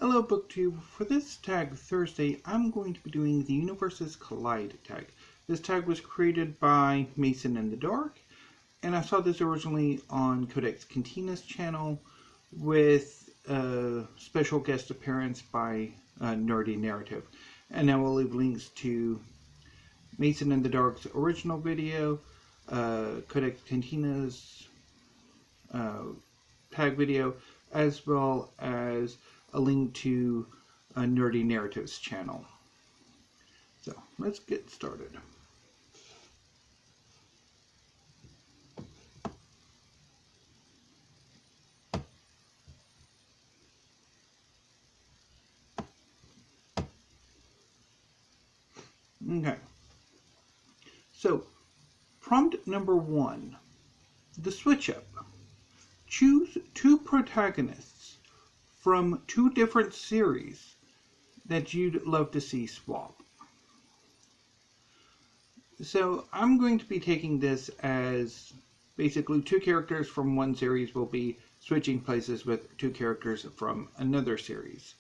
Hello BookTube. For this tag Thursday, I'm going to be doing the Universes Collide tag. This tag was created by Mason in the Dark, and I saw this originally on Codex Cantina's channel with a special guest appearance by Nerdy Narrative. And I will leave links to Mason in the Dark's original video, Codex Cantina's tag video, as well as a link to Nerdy Narrative's channel. So let's get started. Okay. So prompt number 1, the switch up. Choose 2 protagonists from 2 different series that you'd love to see swap. So I'm going to be taking this as basically 2 characters from one series will be switching places with 2 characters from another series.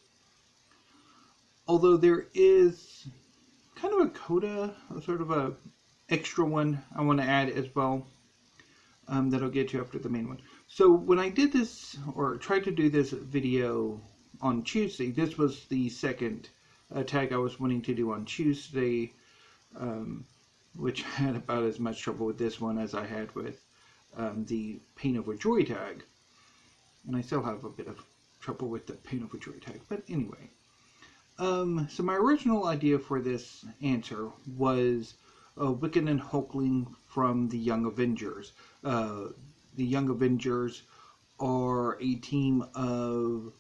Although there is kind of a coda, sort of a extra one I want to add as well, that I'll get to after the main one. So when I did this, or tried to do this video on Tuesday, this was the second tag I was wanting to do on Tuesday, which had about as much trouble with this one as I had with the Pain Over Joy tag. And I still have a bit of trouble with the Pain Over Joy tag, but anyway. So my original idea for this answer was Wiccan and Hulkling from the Young Avengers. The Young Avengers are a team of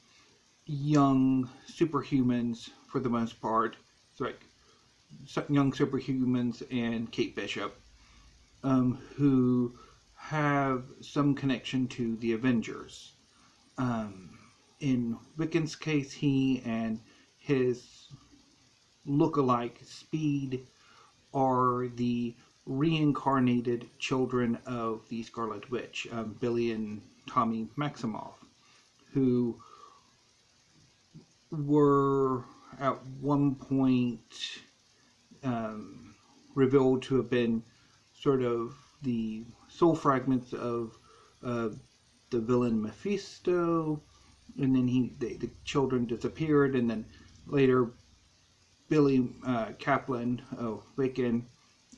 young superhumans, for the most part. It's like young superhumans and Kate Bishop, who have some connection to the Avengers. In Wiccan's case, he and his look-alike Speed are the reincarnated children of the Scarlet Witch, Billy and Tommy Maximoff, who were at one point revealed to have been sort of the soul fragments of the villain Mephisto, and then the children disappeared, and then later Billy Kaplan, Wiccan,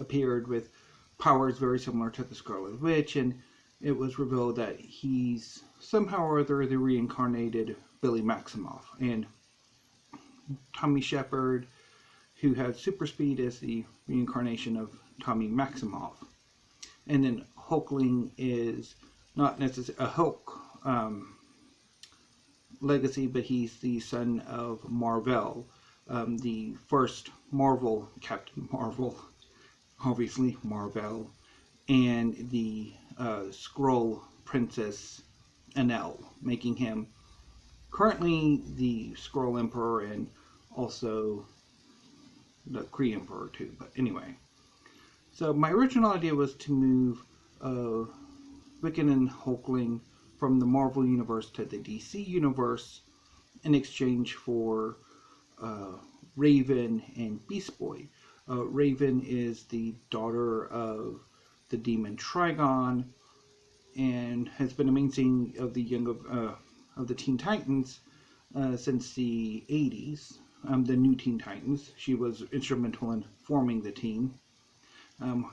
appeared with powers very similar to the Scarlet Witch, and it was revealed that he's somehow or other the reincarnated Billy Maximoff. And Tommy Shepard, who had super speed, is the reincarnation of Tommy Maximoff. And then Hulkling is not necessarily a Hulk legacy, but he's the son of Marvel, the first Marvel Captain Marvel, obviously Marvel, and the Skrull Princess Anel, making him currently the Skrull Emperor and also the Kree Emperor too. But anyway, so my original idea was to move Wiccan and Hulkling from the Marvel Universe to the DC Universe in exchange for Raven and Beast Boy. Raven is the daughter of the demon Trigon and has been a mainstay of the Teen Titans since the 80s. The new Teen Titans. She was instrumental in forming the team.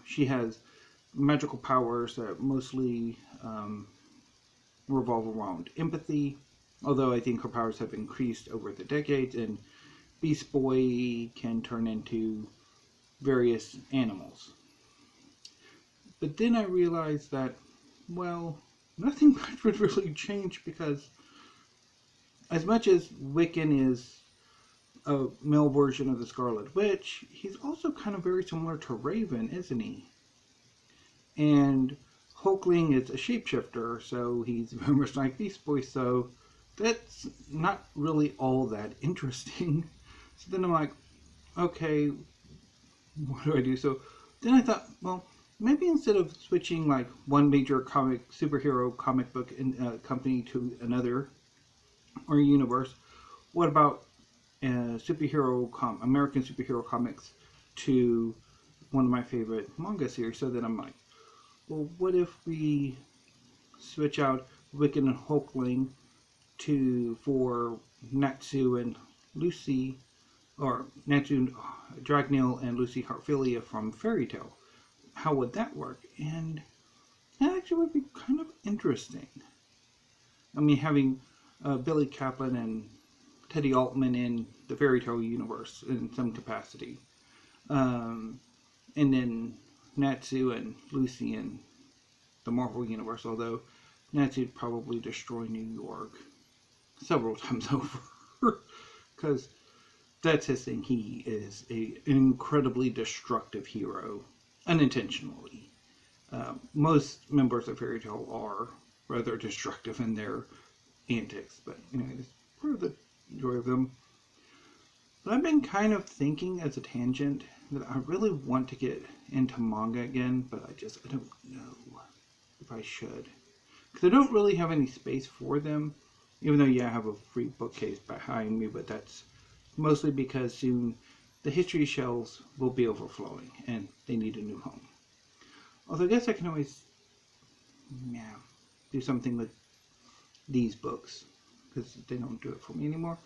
She has magical powers that mostly revolve around empathy, although I think her powers have increased over the decades, and Beast Boy can turn into various animals. But then I realized that, well, nothing much would really change, because as much as Wiccan is a male version of the Scarlet Witch, he's also kind of very similar to Raven, isn't he? And Hulkling is a shapeshifter, so he's very much like Beast Boy, so that's not really all that interesting. So then I'm like, okay, what do I do? So then I thought, well, maybe instead of switching like one major superhero comic book company to another or universe, what about American superhero comics to one of my favorite manga series? So then I'm like, well, what if we switch out Wicked and Hulkling for Natsu and Lucy, or Natsu Dragneel and Lucy Hartfilia from Fairy Tail? How would that work? And that actually would be kind of interesting. I mean, having Billy Kaplan and Teddy Altman in the Fairy Tail universe in some capacity. And then Natsu and Lucy in the Marvel universe, although Natsu'd probably destroy New York several times over. Because that's his thing. He is an incredibly destructive hero, unintentionally. Most members of Fairy Tail are rather destructive in their antics, but it's part of the joy of them. But I've been kind of thinking as a tangent that I really want to get into manga again, but I don't know if I should. Because I don't really have any space for them, even though, I have a free bookcase behind me, but that's mostly because soon the history shelves will be overflowing, and they need a new home. Although I guess I can always, do something with these books, because they don't do it for me anymore.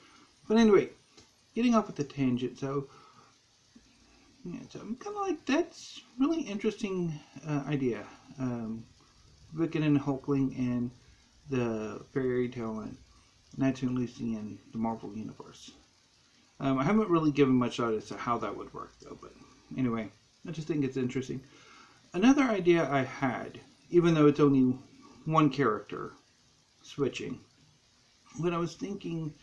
But anyway, getting off with the tangent, so I'm kind of like, that's really interesting idea. Wicked and Hulkling and the Fairy Tail and Natsu and Lucy in the Marvel Universe. I haven't really given much thought as to how that would work, though, but anyway, I just think it's interesting. Another idea I had, even though it's only one character switching, when I was thinking,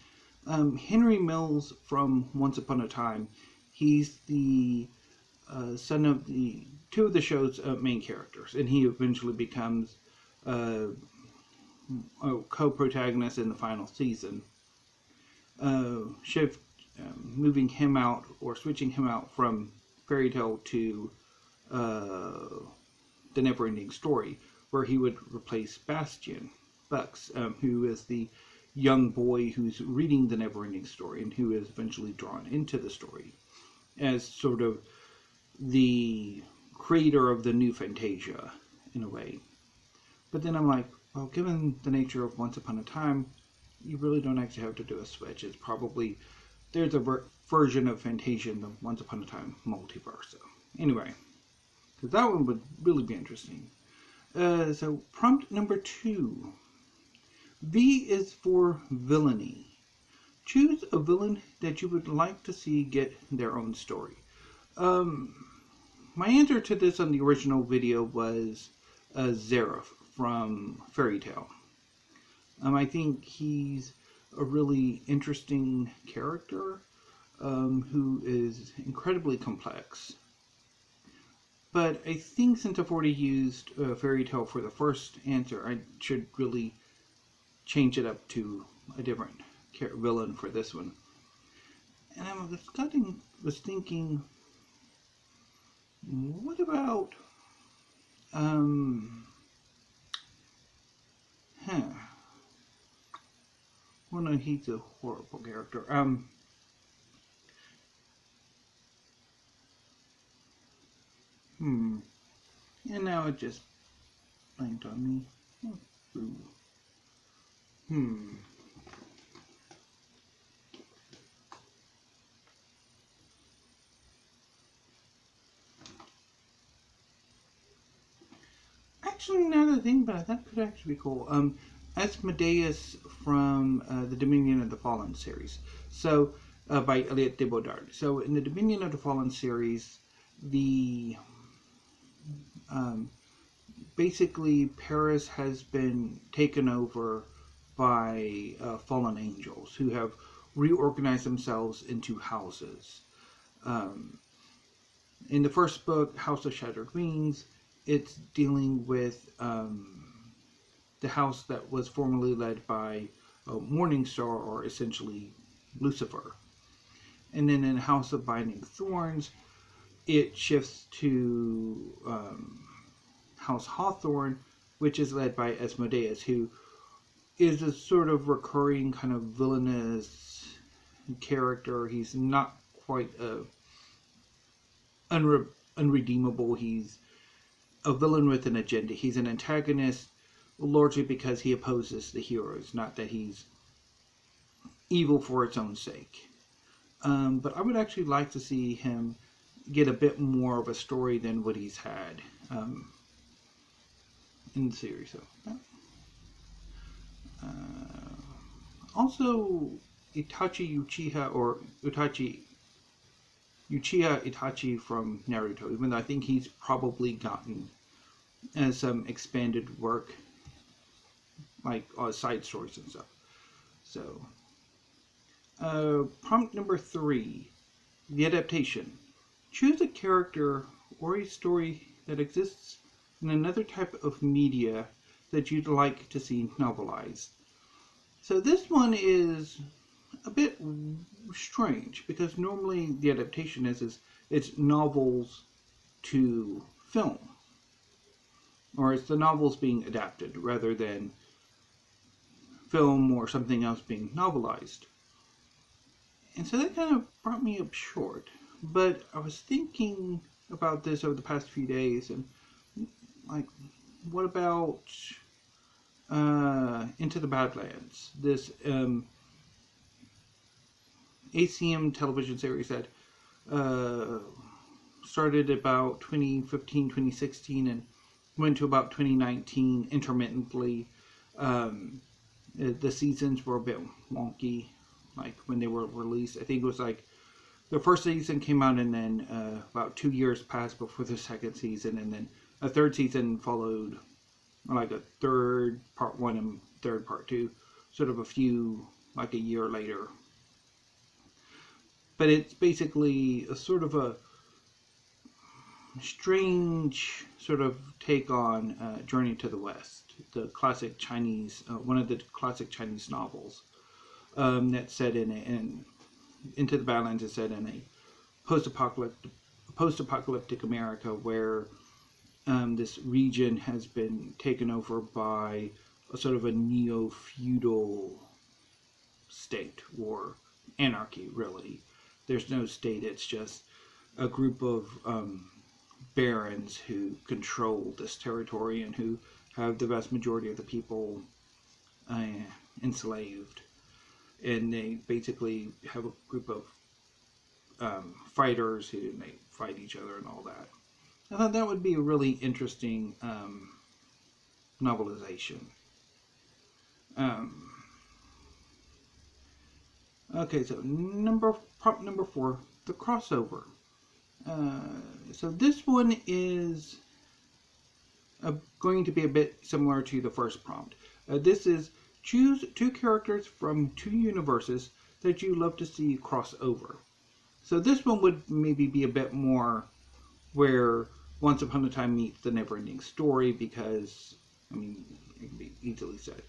Henry Mills from Once Upon a Time, he's the son of the two of the show's main characters, and he eventually becomes a co-protagonist in the final season. Moving him out or switching him out from Fairy Tail to the Neverending Story, where he would replace Bucks, who is the young boy who's reading the Neverending Story and who is eventually drawn into the story as sort of the creator of the new Fantasia, in a way. But then I'm like, well, given the nature of Once Upon a Time, you really don't actually have to do a switch. It's probably, there's a version of Fantasia in the Once Upon a Time multiverse. So, anyway, because that one would really be interesting. So, prompt number 2. V is for Villainy. Choose a villain that you would like to see get their own story. My answer to this on the original video was Zeref from Fairy Tail. I think he's a really interesting character who is incredibly complex. But I think since I've already used Fairy Tail for the first answer, I should really change it up to a different villain for this one. And I was thinking, what about well, no, he's a horrible character. And now it just blanked on me. Actually, now that I think about it, that could actually be cool. Asmodeus from the Dominion of the Fallen series. So, by Elliot de Bodard. So, in the Dominion of the Fallen series, basically Paris has been taken over by fallen angels who have reorganized themselves into houses. In the first book, House of Shattered Wings, it's dealing with the house that was formerly led by Morningstar, or essentially Lucifer. And then in House of Binding Thorns, it shifts to House Hawthorne, which is led by Asmodeus, who is a sort of recurring kind of villainous character. He's not quite unredeemable. He's a villain with an agenda. He's an antagonist largely because he opposes the heroes, not that he's evil for its own sake. But I would actually like to see him get a bit more of a story than what he's had in the series. So, also, Itachi Uchiha, or Uchiha Itachi from Naruto, even though I think he's probably gotten some expanded work, like side stories and stuff. So, prompt number 3, the adaptation. Choose a character or a story that exists in another type of media that you'd like to see novelized. So this one is a bit strange because normally the adaptation is it's novels to film, or it's the novels being adapted rather than film or something else being novelized. And so that kind of brought me up short. But I was thinking about this over the past few days, and like, what about Into the Badlands? This ACM television series that started about 2015, 2016, and went to about 2019 intermittently. The seasons were a bit wonky, like when they were released. I think it was like the first season came out, and then about 2 years passed before the second season, and then a third season followed, like a third part 1 and third part 2, sort of like a year later. But it's basically a sort of a strange sort of take on Journey to the West, the classic Chinese, one of the classic Chinese novels that's set in Into the Badlands is set in a post-apocalyptic America where this region has been taken over by a sort of a neo-feudal state, or anarchy, really. There's no state, it's just a group of barons who control this territory and who have the vast majority of the people enslaved. And they basically have a group of fighters who they fight each other and all that. I thought that would be a really interesting novelization. Okay, so prompt number 4, the crossover. So this one is going to be a bit similar to the first prompt. This is choose 2 characters from 2 universes that you love to see cross over. So this one would maybe be a bit more where Once Upon a Time meets The Neverending Story, because, I mean, it can be easily said.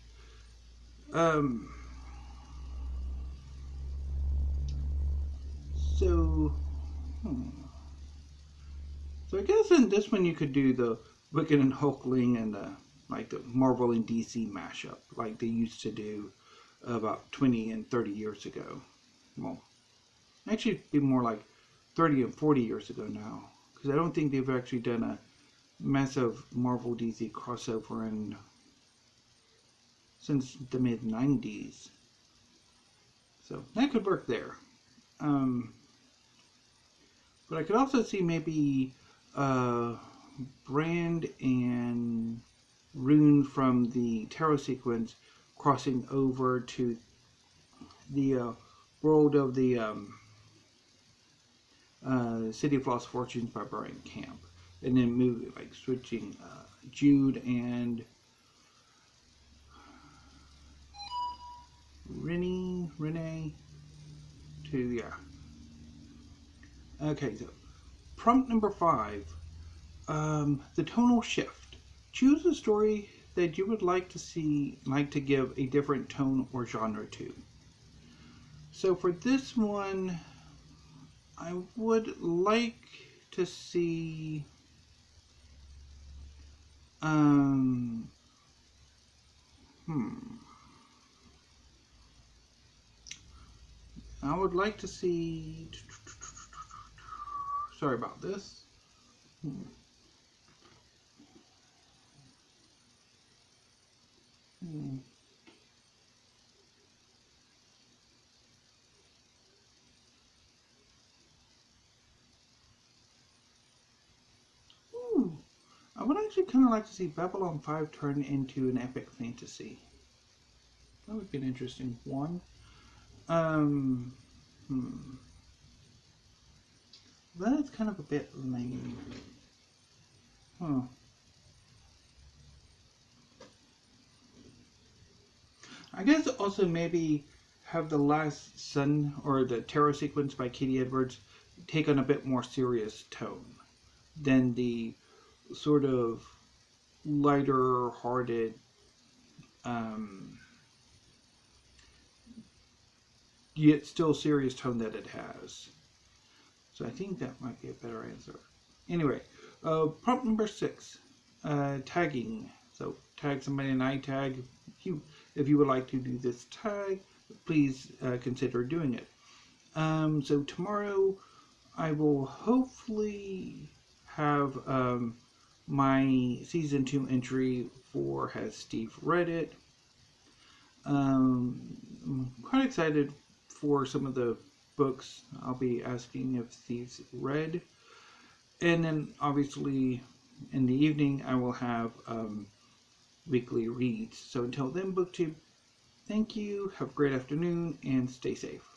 So I guess in this one you could do the Wicked and Hulkling and the Marvel and DC mashup, like they used to do about 20 and 30 years ago. Well, actually it'd be more like 30 and 40 years ago now, because I don't think they've actually done a massive Marvel DC crossover since the mid-90s. So that could work there. But I could also see maybe Brand and Rune from the Tarot sequence crossing over to the world of the City of Lost Fortunes by Brian Camp, and then switching Jude and Renee to Okay, so prompt number 5, the tonal shift. Choose a story that you would like to give a different tone or genre to. So for this one, I would like to see I would like to see. Sorry about this. Ooh, I would actually kind of like to see Babylon 5 turn into an epic fantasy. That would be an interesting one. That's kind of a bit lame. Huh. I guess also maybe have the Last Sun or the tarot sequence by Katie Edwards take on a bit more serious tone than the sort of lighter hearted yet still serious tone that it has. So I think that might be a better answer. Anyway, prompt number 6, tagging. So tag somebody in iTag. If you would like to do this tag, please consider doing it. So tomorrow I will hopefully have my season 2 entry for Has Steve Read It? I'm quite excited for some of the books I'll be asking if Steve's read. And then obviously in the evening I will have weekly reads. So until then, BookTube, thank you, have a great afternoon, and stay safe.